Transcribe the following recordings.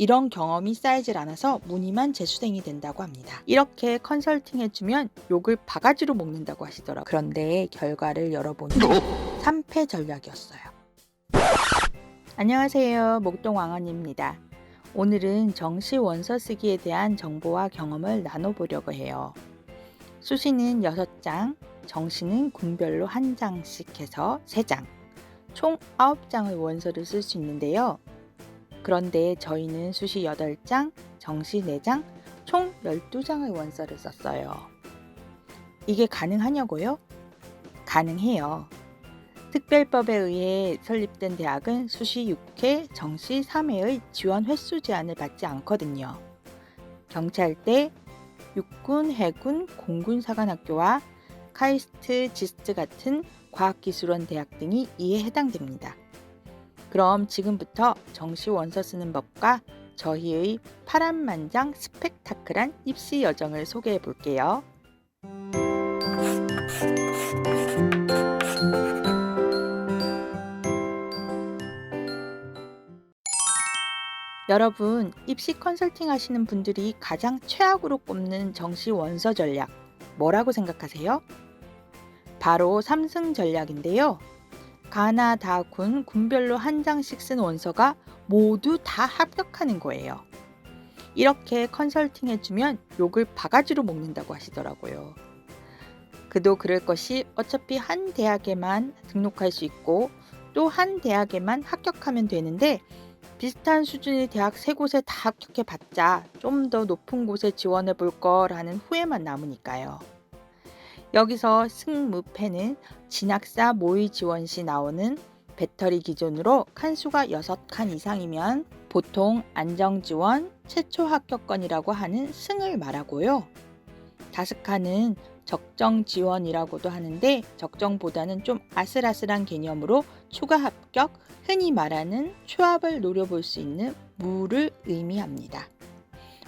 이런 경험이 쌓이질 않아서 무늬만 재수생이 된다고 합니다. 이렇게 컨설팅 해주면 욕을 바가지로 먹는다고 하시더라고요. 그런데 결과를 열어보니 3패 전략이었어요. 안녕하세요. 목동왕언입니다. 오늘은 정시 원서 쓰기에 대한 정보와 경험을 나눠보려고 해요. 수시는 6장, 정시는 군별로 1장씩 해서 3장, 총 9장의 원서를 쓸 수 있는데요. 그런데 저희는 수시 8장, 정시 4장, 총 12장의 원서를 썼어요. 이게 가능하냐고요? 가능해요. 특별법에 의해 설립된 대학은 수시 6회, 정시 3회의 지원 횟수 제한을 받지 않거든요. 경찰대, 육군, 해군, 공군사관학교와 카이스트, 지스트 같은 과학기술원 대학 등이 이에 해당됩니다. 그럼 지금부터 정시 원서 쓰는 법과 저희의 파란만장 스펙타클한 입시 여정을 소개해 볼게요. 여러분, 입시 컨설팅 하시는 분들이 가장 최악으로 꼽는 정시 원서 전략 뭐라고 생각하세요? 바로 3승 전략인데요. 가나 다군 군별로 1장씩 쓴 원서가 모두 다 합격하는 거예요. 이렇게 컨설팅 해주면 욕을 바가지로 먹는다고 하시더라고요. 그도 그럴 것이 어차피 한 대학에만 등록할 수 있고 또 한 대학에만 합격하면 되는데 비슷한 수준의 대학 3곳에 다 합격해봤자 좀 더 높은 곳에 지원해 볼 거라는 후회만 남으니까요. 여기서 승무패는 진학사 모의 지원 시 나오는 배터리 기준으로 칸수가 6칸 이상이면 보통 안정지원 최초 합격권이라고 하는 승을 말하고요. 5칸은 적정지원이라고도 하는데 적정보다는 좀 아슬아슬한 개념으로 추가 합격, 흔히 말하는 초합을 노려볼 수 있는 무를 의미합니다.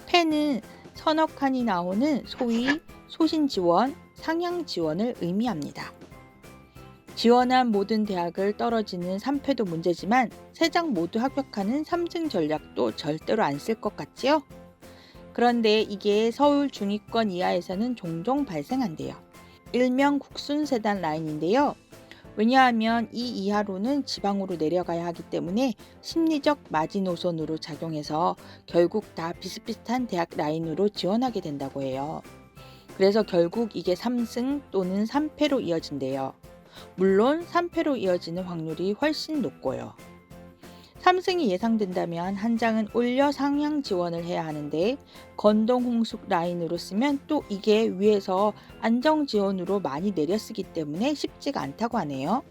패는 서너 칸이 나오는 소위 소신지원, 상향지원을 의미합니다. 지원한 모든 대학을 떨어지는 3패도 문제지만 3장 모두 합격하는 3승 전략도 절대로 안 쓸 것 같지요? 그런데 이게 서울 중위권 이하에서는 종종 발생한대요. 일명 국순세단 라인인데요. 왜냐하면 이 이하로는 지방으로 내려가야 하기 때문에 심리적 마지노선으로 작용해서 결국 다 비슷비슷한 대학 라인으로 지원하게 된다고 해요. 그래서 결국 이게 3승 또는 3패로 이어진대요. 물론 3패로 이어지는 확률이 훨씬 높고요. 3승이 예상된다면 1장은 올려 상향 지원을 해야 하는데 건동 홍숙 라인으로 쓰면 또 이게 위에서 안정 지원으로 많이 내려쓰기 때문에 쉽지가 않다고 하네요.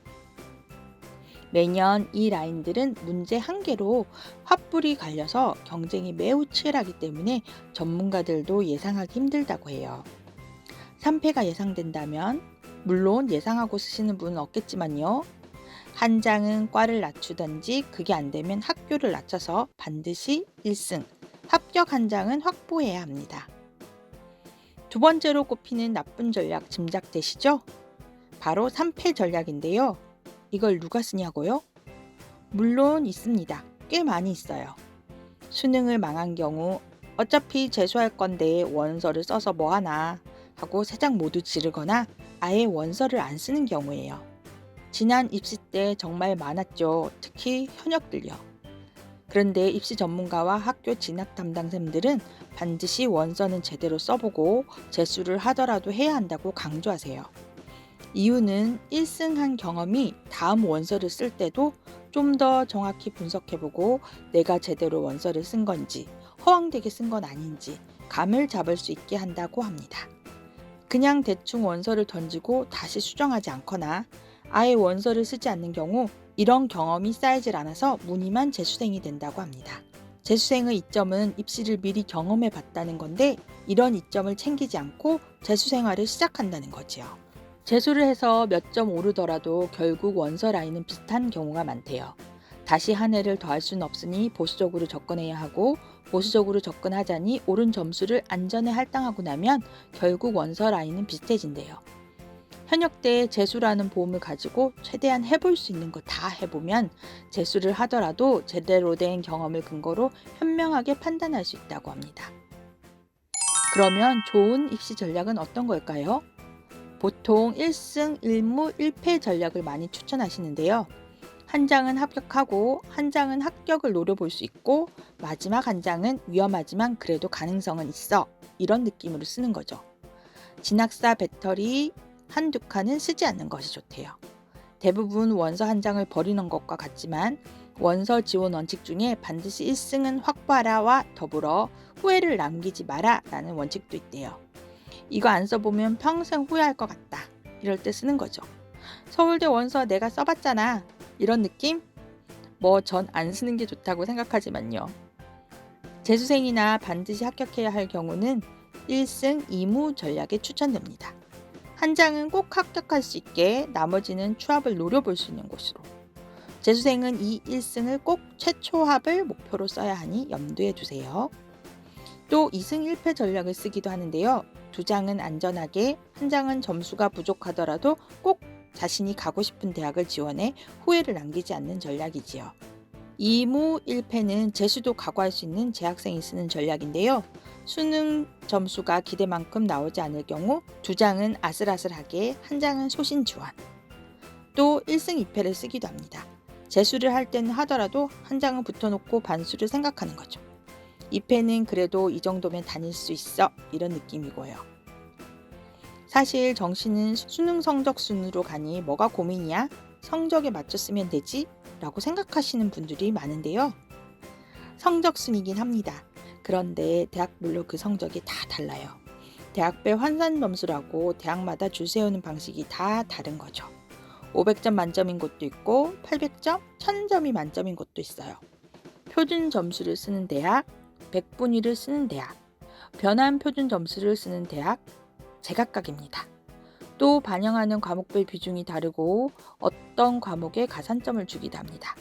매년 이 라인들은 문제 한 개로 화뿔이 갈려서 경쟁이 매우 치열하기 때문에 전문가들도 예상하기 힘들다고 해요. 3패가 예상된다면 물론 예상하고 쓰시는 분은 없겠지만요. 1장은 과를 낮추든지 그게 안 되면 학교를 낮춰서 반드시 1승, 합격 1장은 확보해야 합니다. 두 번째로 꼽히는 나쁜 전략 짐작되시죠? 바로 3패 전략인데요. 이걸 누가 쓰냐고요? 물론 있습니다. 꽤 많이 있어요. 수능을 망한 경우 어차피 재수할 건데 원서를 써서 뭐하나 하고 3장 모두 지르거나 아예 원서를 안 쓰는 경우예요. 지난 입시 때 정말 많았죠. 특히 현역들요. 그런데 입시 전문가와 학교 진학 담당생들은 반드시 원서는 제대로 써보고 재수를 하더라도 해야 한다고 강조하세요. 이유는 1승한 경험이 다음 원서를 쓸 때도 좀 더 정확히 분석해보고 내가 제대로 원서를 쓴 건지 허황되게 쓴 건 아닌지 감을 잡을 수 있게 한다고 합니다. 그냥 대충 원서를 던지고 다시 수정하지 않거나 아예 원서를 쓰지 않는 경우 이런 경험이 쌓이질 않아서 무늬만 재수생이 된다고 합니다. 재수생의 이점은 입시를 미리 경험해 봤다는 건데 이런 이점을 챙기지 않고 재수생활을 시작한다는 거지요. 재수를 해서 몇 점 오르더라도 결국 원서 라인은 비슷한 경우가 많대요. 다시 한 해를 더 할 수는 없으니 보수적으로 접근해야 하고 보수적으로 접근하자니 오른 점수를 안전에 할당하고 나면 결국 원서 라인은 비슷해진대요. 현역 때 재수라는 보험을 가지고 최대한 해볼 수 있는 거 다 해보면 재수를 하더라도 제대로 된 경험을 근거로 현명하게 판단할 수 있다고 합니다. 그러면 좋은 입시 전략은 어떤 걸까요? 보통 1승 1무 1패 전략을 많이 추천하시는데요. 한 장은 합격하고 한 장은 합격을 노려볼 수 있고 마지막 한 장은 위험하지만 그래도 가능성은 있어. 이런 느낌으로 쓰는 거죠. 진학사 배터리 한두 칸은 쓰지 않는 것이 좋대요. 대부분 원서 한 장을 버리는 것과 같지만 원서 지원 원칙 중에 반드시 1승은 확보하라와 더불어 후회를 남기지 마라 라는 원칙도 있대요. 이거 안 써보면 평생 후회할 것 같다. 이럴 때 쓰는 거죠. 서울대 원서 내가 써봤잖아. 이런 느낌? 뭐 전 안 쓰는 게 좋다고 생각하지만요. 재수생이나 반드시 합격해야 할 경우는 1승 2무 전략이 추천됩니다. 한 장은 꼭 합격할 수 있게 나머지는 추합을 노려볼 수 있는 곳으로. 재수생은 이 1승을 꼭 최초 합을 목표로 써야 하니 염두에 두세요. 또 2승 1패 전략을 쓰기도 하는데요. 두 장은 안전하게, 한 장은 점수가 부족하더라도 꼭 자신이 가고 싶은 대학을 지원해 후회를 남기지 않는 전략이지요. 2무 1패는 재수도 각오할 수 있는 재학생이 쓰는 전략인데요. 수능 점수가 기대만큼 나오지 않을 경우 두 장은 아슬아슬하게, 한 장은 소신 지원. 또 1승 2패를 쓰기도 합니다. 재수를 할 때는 하더라도 한 장은 붙여놓고 반수를 생각하는 거죠. 2패는 그래도 이 정도면 다닐 수 있어 이런 느낌이고요. 사실 정시는 수능 성적 순으로 가니 뭐가 고민이야? 성적에 맞췄으면 되지? 라고 생각하시는 분들이 많은데요. 성적 순이긴 합니다. 그런데 대학별로 그 성적이 다 달라요. 대학별 환산 점수라고 대학마다 줄 세우는 방식이 다 다른 거죠. 500점 만점인 곳도 있고 800점, 1000점이 만점인 곳도 있어요. 표준 점수를 쓰는 대학, 100분위를 쓰는 대학, 변환 표준 점수를 쓰는 대학, 제각각입니다. 또 반영하는 과목별 비중이 다르고 어떤 과목에 가산점을 주기도 합니다.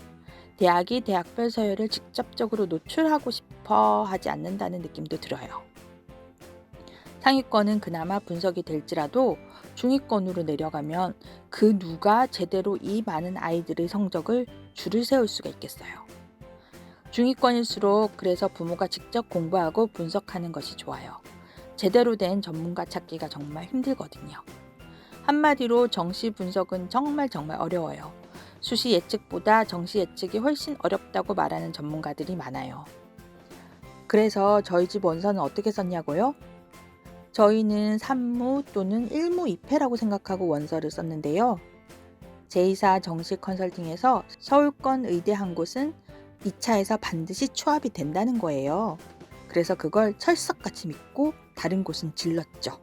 대학이 대학별 서열을 직접적으로 노출하고 싶어 하지 않는다는 느낌도 들어요. 상위권은 그나마 분석이 될지라도 중위권으로 내려가면 그 누가 제대로 이 많은 아이들의 성적을 줄을 세울 수가 있겠어요. 중위권일수록 그래서 부모가 직접 공부하고 분석하는 것이 좋아요. 제대로 된 전문가 찾기가 정말 힘들거든요. 한마디로 정시 분석은 정말 어려워요. 수시 예측보다 정시 예측이 훨씬 어렵다고 말하는 전문가들이 많아요. 그래서 저희 집 원서는 어떻게 썼냐고요? 저희는 3무 또는 1무 2패라고 생각하고 원서를 썼는데요. 제2사 정시 컨설팅에서 서울권 의대 한 곳은 2차에서 반드시 추합이 된다는 거예요. 그래서 그걸 철석같이 믿고 다른 곳은 질렀죠.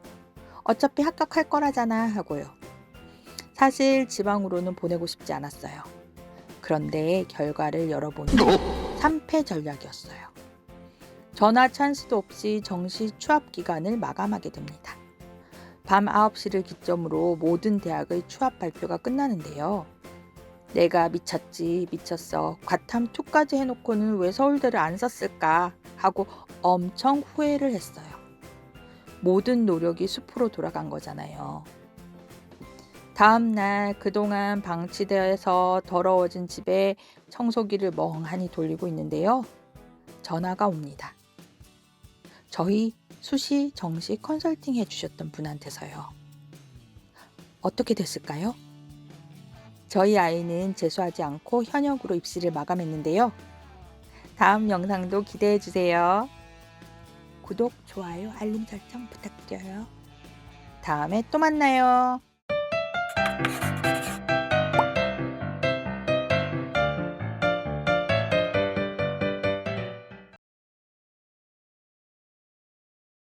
어차피 합격할 거라잖아 하고요. 사실 지방으로는 보내고 싶지 않았어요. 그런데 결과를 열어보니 3패 전략이었어요. 전화 찬스도 없이 정시 추합 기간을 마감하게 됩니다. 밤 9시를 기점으로 모든 대학의 추합 발표가 끝나는데요. 내가 미쳤어. 과탐 2까지 해놓고는 왜 서울대를 안 썼을까 하고 엄청 후회를 했어요. 모든 노력이 숲으로 돌아간 거잖아요. 다음 날 그동안 방치되어서 더러워진 집에 청소기를 멍하니 돌리고 있는데요. 전화가 옵니다. 저희 수시 정시 컨설팅 해주셨던 분한테서요. 어떻게 됐을까요? 저희 아이는 재수하지 않고 현역으로 입시를 마감했는데요. 다음 영상도 기대해주세요. 구독, 좋아요, 알림 설정 부탁드려요. 다음에 또 만나요.